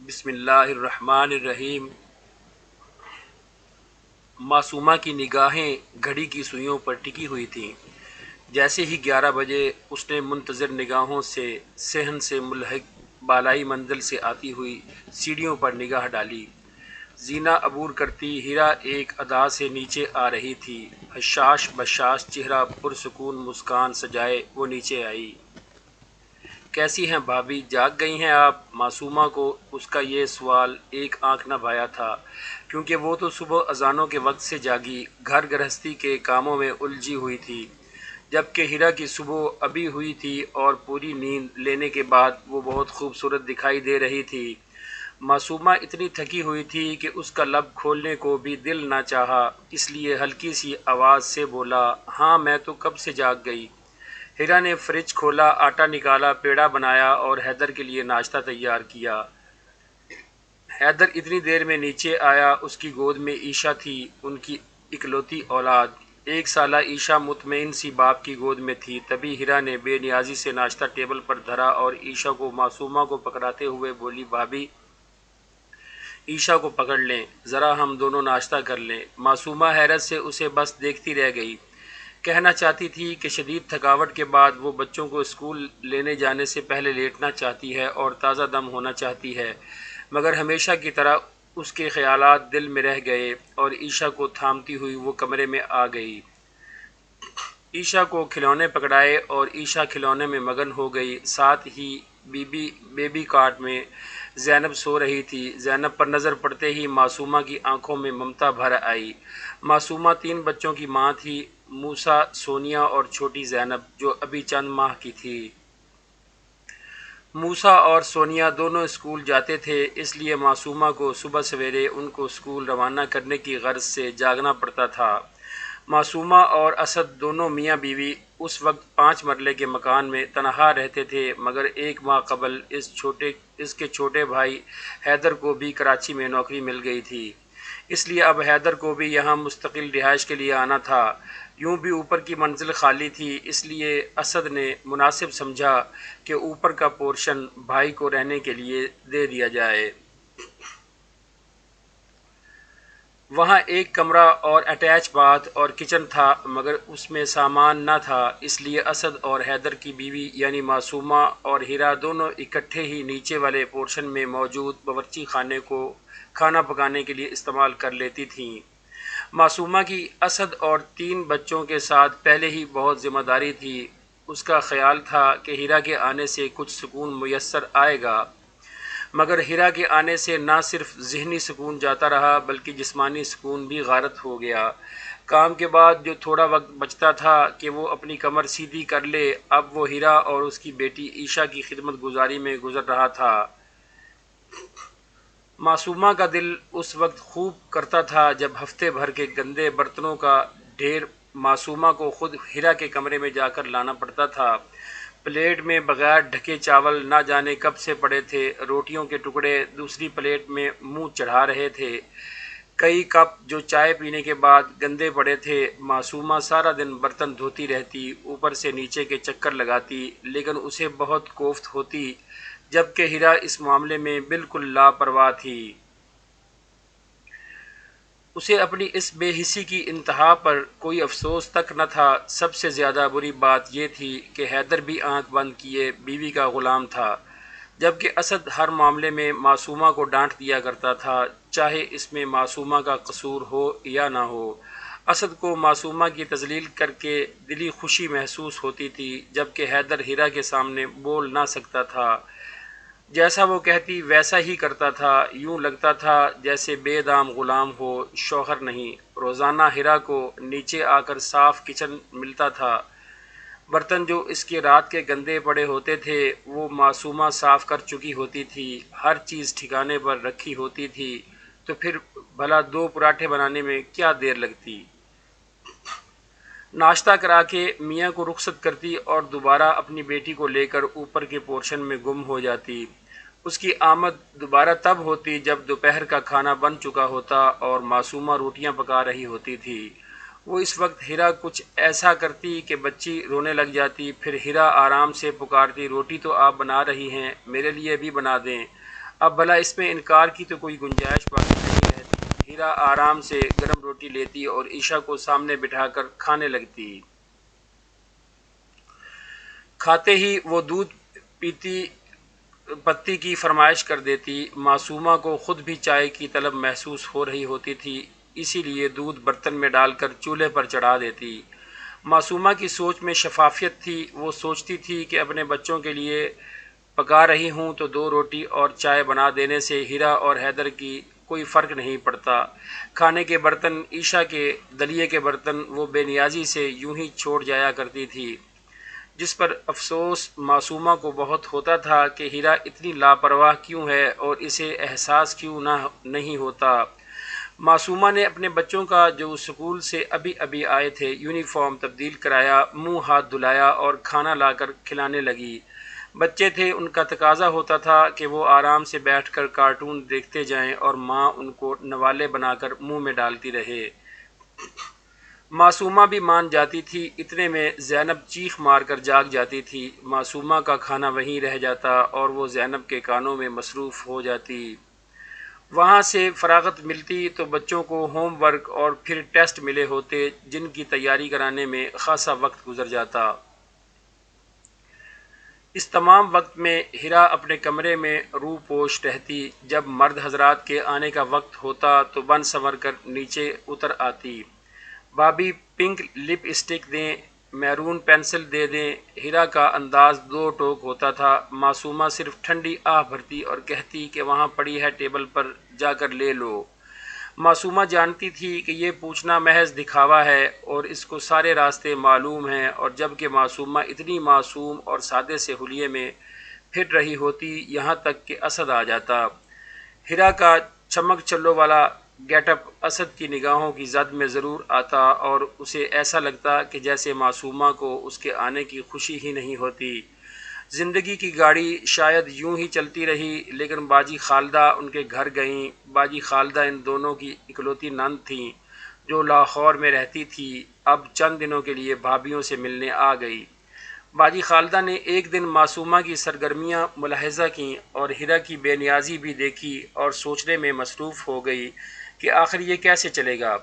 بسم اللہ الرحمن الرحیم۔ معصومہ کی نگاہیں گھڑی کی سوئیوں پر ٹکی ہوئی تھیں۔ جیسے ہی 11 بجے اس نے منتظر نگاہوں سے صحن سے ملحق بالائی منزل سے آتی ہوئی سیڑھیوں پر نگاہ ڈالی۔ زینہ عبور کرتی ہیرا ایک ادا سے نیچے آ رہی تھی۔ حشاش بشاش چہرہ پرسکون مسکان سجائے وہ نیچے آئی۔ کیسی ہیں بھابھی، جاگ گئی ہیں آپ؟ معصومہ کو اس کا یہ سوال ایک آنکھ نہ بھایا تھا، کیونکہ وہ تو صبح اذانوں کے وقت سے جاگی گھر گرہستی کے کاموں میں الجھی ہوئی تھی، جبکہ ہیرا کی صبح ابھی ہوئی تھی اور پوری نیند لینے کے بعد وہ بہت خوبصورت دکھائی دے رہی تھی۔ معصومہ اتنی تھکی ہوئی تھی کہ اس کا لب کھولنے کو بھی دل نہ چاہا، اس لیے ہلکی سی آواز سے بولا، ہاں میں تو کب سے جاگ گئی۔ ہیرا نے فریج کھولا، آٹا نکالا، پیڑا بنایا اور حیدر کے لیے ناشتہ تیار کیا۔ حیدر اتنی دیر میں نیچے آیا۔ اس کی گود میں عیشا تھی، ان کی اکلوتی اولاد۔ 1 سالہ عیشا مطمئن سی باپ کی گود میں تھی۔ تبھی ہیرا نے بے نیازی سے ناشتہ ٹیبل پر دھرا اور عیشا کو معصومہ کو پکڑاتے ہوئے بولی، بھابھی عیشا کو پکڑ لیں، ذرا ہم دونوں ناشتہ کر لیں۔ معصومہ حیرت سے اسے بس دیکھتی رہ گئی۔ کہنا چاہتی تھی کہ شدید تھکاوٹ کے بعد وہ بچوں کو اسکول لینے جانے سے پہلے لیٹنا چاہتی ہے اور تازہ دم ہونا چاہتی ہے، مگر ہمیشہ کی طرح اس کے خیالات دل میں رہ گئے اور عیشا کو تھامتی ہوئی وہ کمرے میں آ گئی۔ عیشا کو کھلونے پکڑائے اور عیشا کھلونے میں مگن ہو گئی۔ ساتھ ہی بیبی کاٹ میں زینب سو رہی تھی۔ زینب پر نظر پڑتے ہی معصومہ کی آنکھوں میں ممتا بھر آئی۔ معصومہ 3 بچوں کی ماں تھی، موسیٰ، سونیا اور چھوٹی زینب جو ابھی چند ماہ کی تھی۔ موسیٰ اور سونیا دونوں اسکول جاتے تھے، اس لیے معصومہ کو صبح سویرے ان کو اسکول روانہ کرنے کی غرض سے جاگنا پڑتا تھا۔ معصومہ اور اسد دونوں میاں بیوی اس وقت 5 مرلے کے مکان میں تنہا رہتے تھے، مگر 1 ماہ قبل اس کے چھوٹے بھائی حیدر کو بھی کراچی میں نوکری مل گئی تھی، اس لیے اب حیدر کو بھی یہاں مستقل رہائش کے لیے آنا تھا۔ یوں بھی اوپر کی منزل خالی تھی، اس لیے اسد نے مناسب سمجھا کہ اوپر کا پورشن بھائی کو رہنے کے لیے دے دیا جائے۔ وہاں ایک کمرہ اور اٹیچ باتھ اور کچن تھا، مگر اس میں سامان نہ تھا، اس لیے اسد اور حیدر کی بیوی یعنی معصومہ اور ہیرا دونوں اکٹھے ہی نیچے والے پورشن میں موجود باورچی خانے کو کھانا پکانے کے لیے استعمال کر لیتی تھیں۔ معصومہ کی اسد اور 3 بچوں کے ساتھ پہلے ہی بہت ذمہ داری تھی۔ اس کا خیال تھا کہ ہیرا کے آنے سے کچھ سکون میسر آئے گا، مگر ہیرا کے آنے سے نہ صرف ذہنی سکون جاتا رہا بلکہ جسمانی سکون بھی غارت ہو گیا۔ کام کے بعد جو تھوڑا وقت بچتا تھا کہ وہ اپنی کمر سیدھی کر لے، اب وہ ہیرا اور اس کی بیٹی عیشا کی خدمت گزاری میں گزر رہا تھا۔ معصومہ کا دل اس وقت خوب کرتا تھا جب ہفتے بھر کے گندے برتنوں کا ڈھیر معصومہ کو خود ہیرا کے کمرے میں جا کر لانا پڑتا تھا۔ پلیٹ میں بغیر ڈھکے چاول نہ جانے کب سے پڑے تھے، روٹیوں کے ٹکڑے دوسری پلیٹ میں منہ چڑھا رہے تھے، کئی کپ جو چائے پینے کے بعد گندے پڑے تھے۔ معصومہ سارا دن برتن دھوتی رہتی، اوپر سے نیچے کے چکر لگاتی، لیکن اسے بہت کوفت ہوتی، جبکہ ہیرا اس معاملے میں بالکل لاپرواہ تھی۔ اسے اپنی اس بے حسی کی انتہا پر کوئی افسوس تک نہ تھا۔ سب سے زیادہ بری بات یہ تھی کہ حیدر بھی آنکھ بند کیے بیوی کا غلام تھا، جبکہ اسد ہر معاملے میں معصومہ کو ڈانٹ دیا کرتا تھا، چاہے اس میں معصومہ کا قصور ہو یا نہ ہو۔ اسد کو معصومہ کی تذلیل کر کے دلی خوشی محسوس ہوتی تھی، جبکہ حیدر ہیرا کے سامنے بول نہ سکتا تھا۔ جیسا وہ کہتی ویسا ہی کرتا تھا، یوں لگتا تھا جیسے بے دام غلام ہو، شوہر نہیں۔ روزانہ ہیرا کو نیچے آ کر صاف کچن ملتا تھا۔ برتن جو اس کے رات کے گندے پڑے ہوتے تھے وہ معصومہ صاف کر چکی ہوتی تھی، ہر چیز ٹھکانے پر رکھی ہوتی تھی، تو پھر بھلا 2 پراٹھے بنانے میں کیا دیر لگتی۔ ناشتہ کرا کے میاں کو رخصت کرتی اور دوبارہ اپنی بیٹی کو لے کر اوپر کے پورشن میں گم ہو جاتی۔ اس کی آمد دوبارہ تب ہوتی جب دوپہر کا کھانا بن چکا ہوتا اور معصومہ روٹیاں پکا رہی ہوتی تھی۔ وہ اس وقت ہیرا کچھ ایسا کرتی کہ بچی رونے لگ جاتی، پھر ہیرا آرام سے پکارتی، روٹی تو آپ بنا رہی ہیں، میرے لیے بھی بنا دیں۔ اب بھلا اس میں انکار کی تو کوئی گنجائش باقی نہیں رہتی۔ ہیرا آرام سے گرم روٹی لیتی اور عشاء کو سامنے بٹھا کر کھانے لگتی۔ کھاتے ہی وہ دودھ پیتی پتی کی فرمائش کر دیتی۔ معصومہ کو خود بھی چائے کی طلب محسوس ہو رہی ہوتی تھی، اسی لیے دودھ برتن میں ڈال کر چولہے پر چڑھا دیتی۔ معصومہ کی سوچ میں شفافیت تھی، وہ سوچتی تھی کہ اپنے بچوں کے لیے پکا رہی ہوں تو 2 روٹی اور چائے بنا دینے سے ہیرا اور حیدر کی کوئی فرق نہیں پڑتا۔ کھانے کے برتن، عشاء کے دلیے کے برتن وہ بے نیازی سے یوں ہی چھوڑ جایا کرتی تھی، جس پر افسوس معصومہ کو بہت ہوتا تھا کہ ہیرا اتنی لاپرواہ کیوں ہے اور اسے احساس کیوں نہیں ہوتا۔ معصومہ نے اپنے بچوں کا جو اسکول سے ابھی آئے تھے یونیفارم تبدیل کرایا، منہ ہاتھ دھلایا اور کھانا لا کر کھلانے لگی۔ بچے تھے، ان کا تقاضا ہوتا تھا کہ وہ آرام سے بیٹھ کر کارٹون دیکھتے جائیں اور ماں ان کو نوالے بنا کر منہ میں ڈالتی رہے۔ معصومہ بھی مان جاتی تھی، اتنے میں زینب چیخ مار کر جاگ جاتی تھی۔ معصومہ کا کھانا وہیں رہ جاتا اور وہ زینب کے کانوں میں مصروف ہو جاتی۔ وہاں سے فراغت ملتی تو بچوں کو ہوم ورک اور پھر ٹیسٹ ملے ہوتے، جن کی تیاری کرانے میں خاصا وقت گزر جاتا۔ اس تمام وقت میں ہیرا اپنے کمرے میں روح پوش رہتی۔ جب مرد حضرات کے آنے کا وقت ہوتا تو بن سنور کر نیچے اتر آتی۔ بھابی پنک لپ اسٹک دیں، میرون پینسل دے دیں۔ ہیرا کا انداز 2 ٹوک ہوتا تھا۔ معصومہ صرف ٹھنڈی آہ بھرتی اور کہتی کہ وہاں پڑی ہے ٹیبل پر، جا کر لے لو۔ معصومہ جانتی تھی کہ یہ پوچھنا محض دکھاوا ہے اور اس کو سارے راستے معلوم ہیں، اور جب کہ معصومہ اتنی معصوم اور سادے سے حلیے میں پھر رہی ہوتی، یہاں تک کہ اسد آ جاتا۔ ہیرا کا چمک چلو والا گیٹ اپ اسد کی نگاہوں کی زد میں ضرور آتا اور اسے ایسا لگتا کہ جیسے معصومہ کو اس کے آنے کی خوشی ہی نہیں ہوتی۔ زندگی کی گاڑی شاید یوں ہی چلتی رہی، لیکن باجی خالدہ ان کے گھر گئیں۔ باجی خالدہ ان دونوں کی اکلوتی نند تھیں جو لاہور میں رہتی تھی، اب چند دنوں کے لیے بھابھیوں سے ملنے آ گئی۔ باجی خالدہ نے ایک دن معصومہ کی سرگرمیاں ملاحظہ کیں اور ہیرا کی بے نیازی بھی دیکھی اور سوچنے میں مصروف ہو گئی کہ آخر یہ کیسے چلے گا۔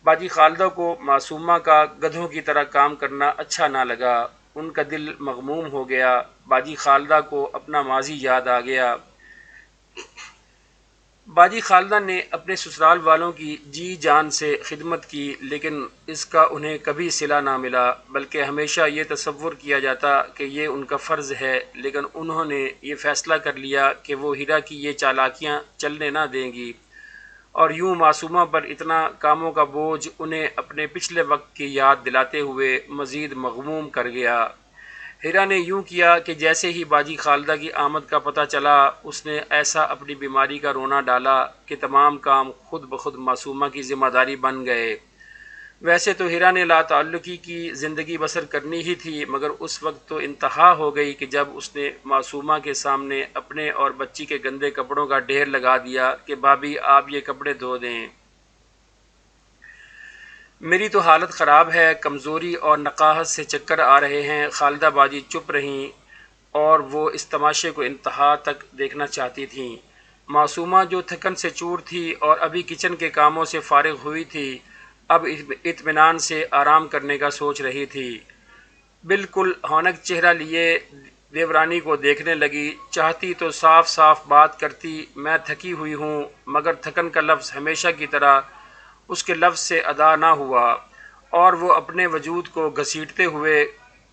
باجی خالدہ کو معصومہ کا گدھوں کی طرح کام کرنا اچھا نہ لگا، ان کا دل مغموم ہو گیا۔ باجی خالدہ کو اپنا ماضی یاد آ گیا۔ باجی خالدہ نے اپنے سسرال والوں کی جی جان سے خدمت کی، لیکن اس کا انہیں کبھی صلہ نہ ملا، بلکہ ہمیشہ یہ تصور کیا جاتا کہ یہ ان کا فرض ہے، لیکن انہوں نے یہ فیصلہ کر لیا کہ وہ ہیرا کی یہ چالاکیاں چلنے نہ دیں گی، اور یوں معصومہ پر اتنا کاموں کا بوجھ انہیں اپنے پچھلے وقت کی یاد دلاتے ہوئے مزید مغموم کر گیا۔ ہیرا نے یوں کیا کہ جیسے ہی باجی خالدہ کی آمد کا پتہ چلا، اس نے ایسا اپنی بیماری کا رونا ڈالا کہ تمام کام خود بخود معصومہ کی ذمہ داری بن گئے۔ ویسے تو ہیرا نے لا تعلقی کی زندگی بسر کرنی ہی تھی، مگر اس وقت تو انتہا ہو گئی کہ جب اس نے معصومہ کے سامنے اپنے اور بچی کے گندے کپڑوں کا ڈھیر لگا دیا کہ بھابھی آپ یہ کپڑے دھو دیں، میری تو حالت خراب ہے، کمزوری اور نقاہت سے چکر آ رہے ہیں۔ خالدہ باجی چپ رہیں اور وہ اس تماشے کو انتہا تک دیکھنا چاہتی تھیں۔ معصومہ جو تھکن سے چور تھی اور ابھی کچن کے کاموں سے فارغ ہوئی تھی، اب اطمینان سے آرام کرنے کا سوچ رہی تھی۔ بالکل ہونک چہرہ لیے دیورانی کو دیکھنے لگی، چاہتی تو صاف صاف بات کرتی، میں تھکی ہوئی ہوں، مگر تھکن کا لفظ ہمیشہ کی طرح اس کے لفظ سے ادا نہ ہوا، اور وہ اپنے وجود کو گھسیٹتے ہوئے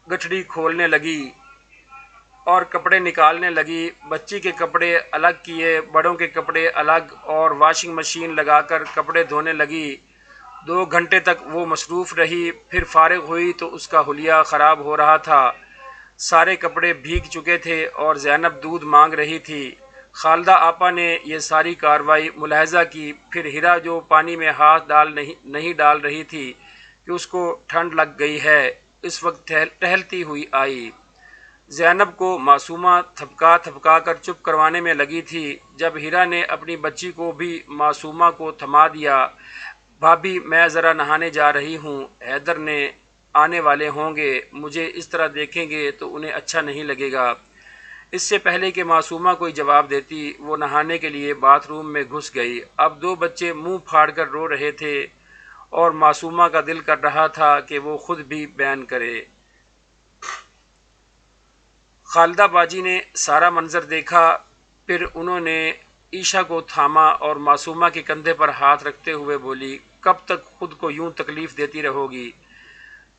گٹھڑی کھولنے لگی اور کپڑے نکالنے لگی۔ بچی کے کپڑے الگ کیے، بڑوں کے کپڑے الگ، اور واشنگ مشین لگا کر کپڑے دھونے لگی۔ 2 گھنٹے تک وہ مصروف رہی، پھر فارغ ہوئی تو اس کا حلیہ خراب ہو رہا تھا، سارے کپڑے بھیگ چکے تھے اور زینب دودھ مانگ رہی تھی۔ خالدہ آپا نے یہ ساری کارروائی ملاحظہ کی، پھر ہیرا جو پانی میں ہاتھ نہیں ڈال رہی تھی کہ اس کو ٹھنڈ لگ گئی ہے، اس وقت ٹہلتی ہوئی آئی۔ زینب کو معصومہ تھپکا تھپکا کر چپ کروانے میں لگی تھی۔ جب ہیرا نے اپنی بچی کو بھی معصومہ کو تھما دیا، بھابھی میں ذرا نہانے جا رہی ہوں، حیدر نے آنے والے ہوں گے، مجھے اس طرح دیکھیں گے تو انہیں اچھا نہیں لگے گا۔ اس سے پہلے کہ معصومہ کوئی جواب دیتی وہ نہانے کے لیے باتھ روم میں گھس گئی۔ اب دو بچے منہ پھاڑ کر رو رہے تھے اور معصومہ کا دل کر رہا تھا کہ وہ خود بھی بیان کرے۔ خالدہ باجی نے سارا منظر دیکھا، پھر انہوں نے عائشہ کو تھاما اور معصومہ کے کندھے پر ہاتھ رکھتے ہوئے بولی، کب تک خود کو یوں تکلیف دیتی رہو گی؟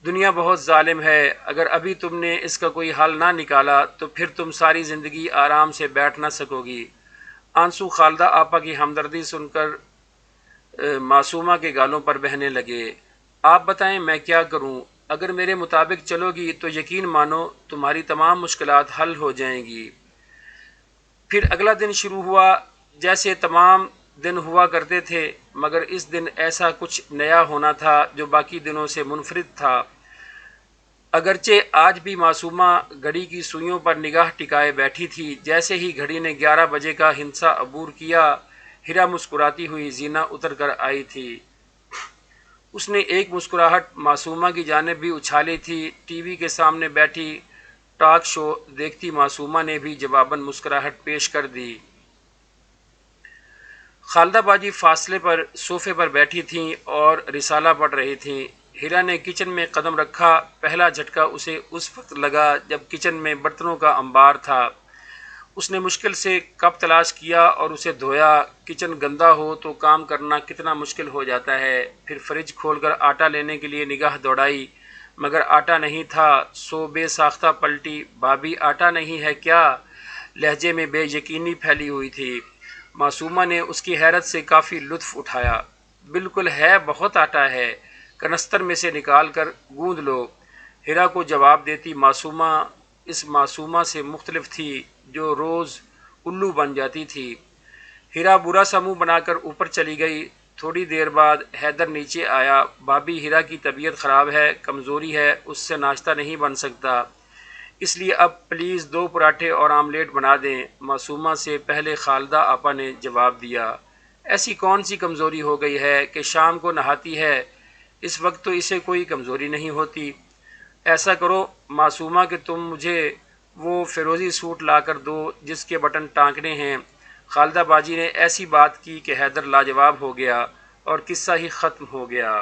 دنیا بہت ظالم ہے، اگر ابھی تم نے اس کا کوئی حل نہ نکالا تو پھر تم ساری زندگی آرام سے بیٹھ نہ سکو گی۔ آنسو خالدہ آپا کی ہمدردی سن کر معصومہ کے گالوں پر بہنے لگے۔ آپ بتائیں میں کیا کروں؟ اگر میرے مطابق چلو گی تو یقین مانو تمہاری تمام مشکلات حل ہو جائیں گی۔ پھر اگلا دن شروع ہوا، جیسے تمام دن ہوا کرتے تھے، مگر اس دن ایسا کچھ نیا ہونا تھا جو باقی دنوں سے منفرد تھا۔ اگرچہ آج بھی معصومہ گھڑی کی سوئیوں پر نگاہ ٹکائے بیٹھی تھی۔ جیسے ہی گھڑی نے 11 بجے کا ہندسہ عبور کیا، ہیرا مسکراتی ہوئی زینہ اتر کر آئی تھی۔ اس نے ایک مسکراہٹ معصومہ کی جانب بھی اچھالی تھی۔ ٹی وی کے سامنے بیٹھی ٹاک شو دیکھتی معصومہ نے بھی جواباً مسکراہٹ پیش کر دی۔ خالدہ باجی فاصلے پر صوفے پر بیٹھی تھیں اور رسالہ پڑھ رہی تھیں۔ ہیرا نے کچن میں قدم رکھا۔ پہلا جھٹکا اسے اس وقت لگا جب کچن میں برتنوں کا انبار تھا۔ اس نے مشکل سے کپ تلاش کیا اور اسے دھویا۔ کچن گندا ہو تو کام کرنا کتنا مشکل ہو جاتا ہے۔ پھر فریج کھول کر آٹا لینے کے لیے نگاہ دوڑائی، مگر آٹا نہیں تھا۔ سو بے ساختہ پلٹی، بھابھی آٹا نہیں ہے کیا؟ لہجے میں بے یقینی پھیلی ہوئی تھی۔ معصومہ نے اس کی حیرت سے کافی لطف اٹھایا۔ بالکل ہے، بہت آٹا ہے، کنستر میں سے نکال کر گوندھ لو۔ ہیرا کو جواب دیتی معصومہ اس معصومہ سے مختلف تھی جو روز الو بن جاتی تھی۔ ہیرا برا سا منہ بنا کر اوپر چلی گئی۔ تھوڑی دیر بعد حیدر نیچے آیا۔ بھابھی ہیرا کی طبیعت خراب ہے، کمزوری ہے، اس سے ناشتہ نہیں بن سکتا، اس لیے اب پلیز 2 پراٹھے اور آملیٹ بنا دیں۔ معصومہ سے پہلے خالدہ آپا نے جواب دیا، ایسی کون سی کمزوری ہو گئی ہے کہ شام کو نہاتی ہے؟ اس وقت تو اسے کوئی کمزوری نہیں ہوتی۔ ایسا کرو معصومہ کہ تم مجھے وہ فیروزی سوٹ لا کر دو جس کے بٹن ٹانکنے ہیں۔ خالدہ باجی نے ایسی بات کی کہ حیدر لاجواب ہو گیا اور قصہ ہی ختم ہو گیا۔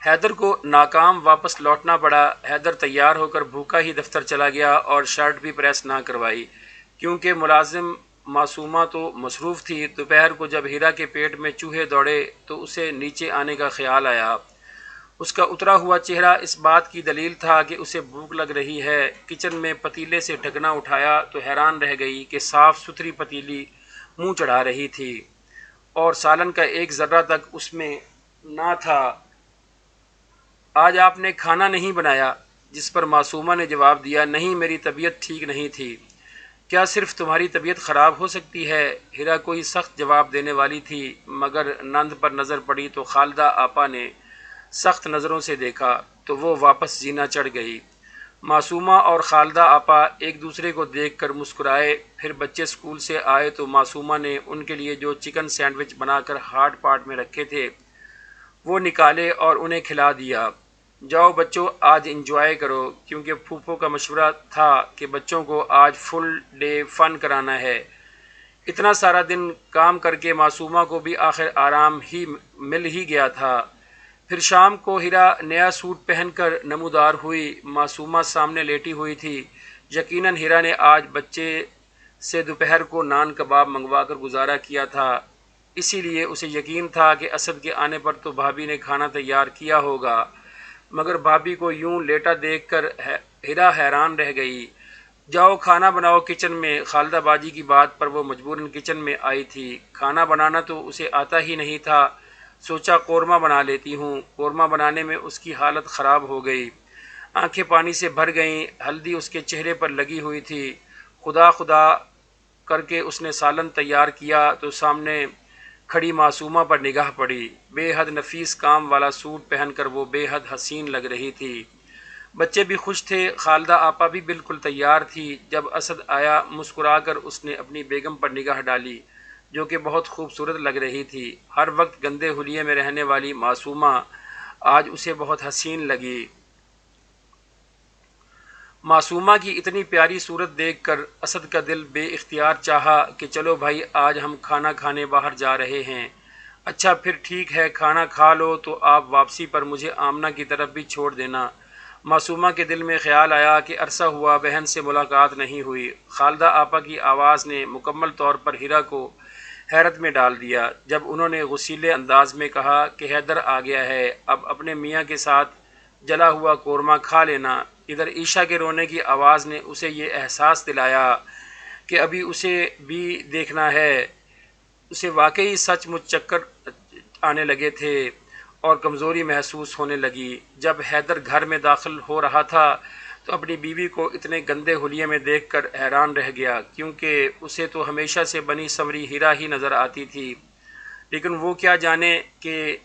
حیدر کو ناکام واپس لوٹنا پڑا۔ حیدر تیار ہو کر بھوکا ہی دفتر چلا گیا اور شرٹ بھی پریس نہ کروائی، کیونکہ ملازم معصومہ تو مصروف تھی۔ دوپہر کو جب ہیرا کے پیٹ میں چوہے دوڑے تو اسے نیچے آنے کا خیال آیا۔ اس کا اترا ہوا چہرہ اس بات کی دلیل تھا کہ اسے بھوک لگ رہی ہے۔ کچن میں پتیلے سے ڈھکنا اٹھایا تو حیران رہ گئی کہ صاف ستھری پتیلی منہ چڑھا رہی تھی اور سالن کا ایک ذرہ تک اس میں نہ تھا۔ آج آپ نے کھانا نہیں بنایا؟ جس پر معصومہ نے جواب دیا، نہیں، میری طبیعت ٹھیک نہیں تھی۔ کیا صرف تمہاری طبیعت خراب ہو سکتی ہے؟ ہیرا کوئی سخت جواب دینے والی تھی، مگر نند پر نظر پڑی تو خالدہ آپا نے سخت نظروں سے دیکھا تو وہ واپس زینہ چڑھ گئی۔ معصومہ اور خالدہ آپا ایک دوسرے کو دیکھ کر مسکرائے۔ پھر بچے اسکول سے آئے تو معصومہ نے ان کے لیے جو چکن سینڈوچ بنا کر ہاٹ پاٹ میں رکھے تھے وہ نکالے اور انہیں کھلا دیا۔ جاؤ بچوں، آج انجوائے کرو، کیونکہ پھوپھو کا مشورہ تھا کہ بچوں کو آج فل ڈے فن کرانا ہے۔ اتنا سارا دن کام کر کے معصومہ کو بھی آخر آرام ہی مل ہی گیا تھا۔ پھر شام کو ہیرا نیا سوٹ پہن کر نمودار ہوئی۔ معصومہ سامنے لیٹی ہوئی تھی۔ یقیناً ہیرا نے آج بچے سے دوپہر کو نان کباب منگوا کر گزارا کیا تھا، اسی لیے اسے یقین تھا کہ اسد کے آنے پر تو بھابھی نے کھانا تیار کیا ہوگا، مگر بھابھی کو یوں لیٹا دیکھ کر ہیرا حیران رہ گئی۔ جاؤ کھانا بناؤ کچن میں۔ خالدہ باجی کی بات پر وہ مجبوراً کچن میں آئی تھی۔ کھانا بنانا تو اسے آتا ہی نہیں تھا۔ سوچا قورمہ بنا لیتی ہوں۔ قورمہ بنانے میں اس کی حالت خراب ہو گئی، آنکھیں پانی سے بھر گئیں، ہلدی اس کے چہرے پر لگی ہوئی تھی۔ خدا خدا کر کے اس نے سالن تیار کیا تو سامنے کھڑی معصومہ پر نگاہ پڑی۔ بے حد نفیس کام والا سوٹ پہن کر وہ بے حد حسین لگ رہی تھی۔ بچے بھی خوش تھے، خالدہ آپا بھی بالکل تیار تھی۔ جب اسد آیا مسکرا کر اس نے اپنی بیگم پر نگاہ ڈالی جو کہ بہت خوبصورت لگ رہی تھی۔ ہر وقت گندے حلیے میں رہنے والی معصومہ آج اسے بہت حسین لگی۔ معصومہ کی اتنی پیاری صورت دیکھ کر اسد کا دل بے اختیار چاہا کہ چلو بھائی آج ہم کھانا کھانے باہر جا رہے ہیں۔ اچھا پھر ٹھیک ہے، کھانا کھا لو تو آپ واپسی پر مجھے آمنہ کی طرف بھی چھوڑ دینا۔ معصومہ کے دل میں خیال آیا کہ عرصہ ہوا بہن سے ملاقات نہیں ہوئی۔ خالدہ آپا کی آواز نے مکمل طور پر ہیرا کو حیرت میں ڈال دیا جب انہوں نے غصیلے انداز میں کہا کہ حیدر آ گیا ہے، اب اپنے میاں کے ساتھ جلا ہوا قورمہ کھا لینا۔ ادھر عیشا کے رونے کی آواز نے اسے یہ احساس دلایا کہ ابھی اسے بھی دیکھنا ہے۔ اسے واقعی سچ مچ چکر آنے لگے تھے اور کمزوری محسوس ہونے لگی۔ جب حیدر گھر میں داخل ہو رہا تھا تو اپنی بیوی کو اتنے گندے حلیے میں دیکھ کر حیران رہ گیا، کیونکہ اسے تو ہمیشہ سے بنی سنوری ہیرا ہی نظر آتی تھی، لیکن وہ کیا جانے کہ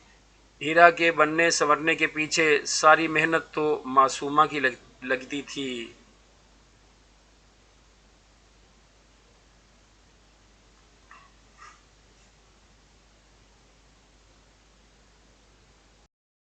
ہیرا کے بننے سنورنے کے پیچھے ساری محنت تو معصومہ کی لگتی تھی۔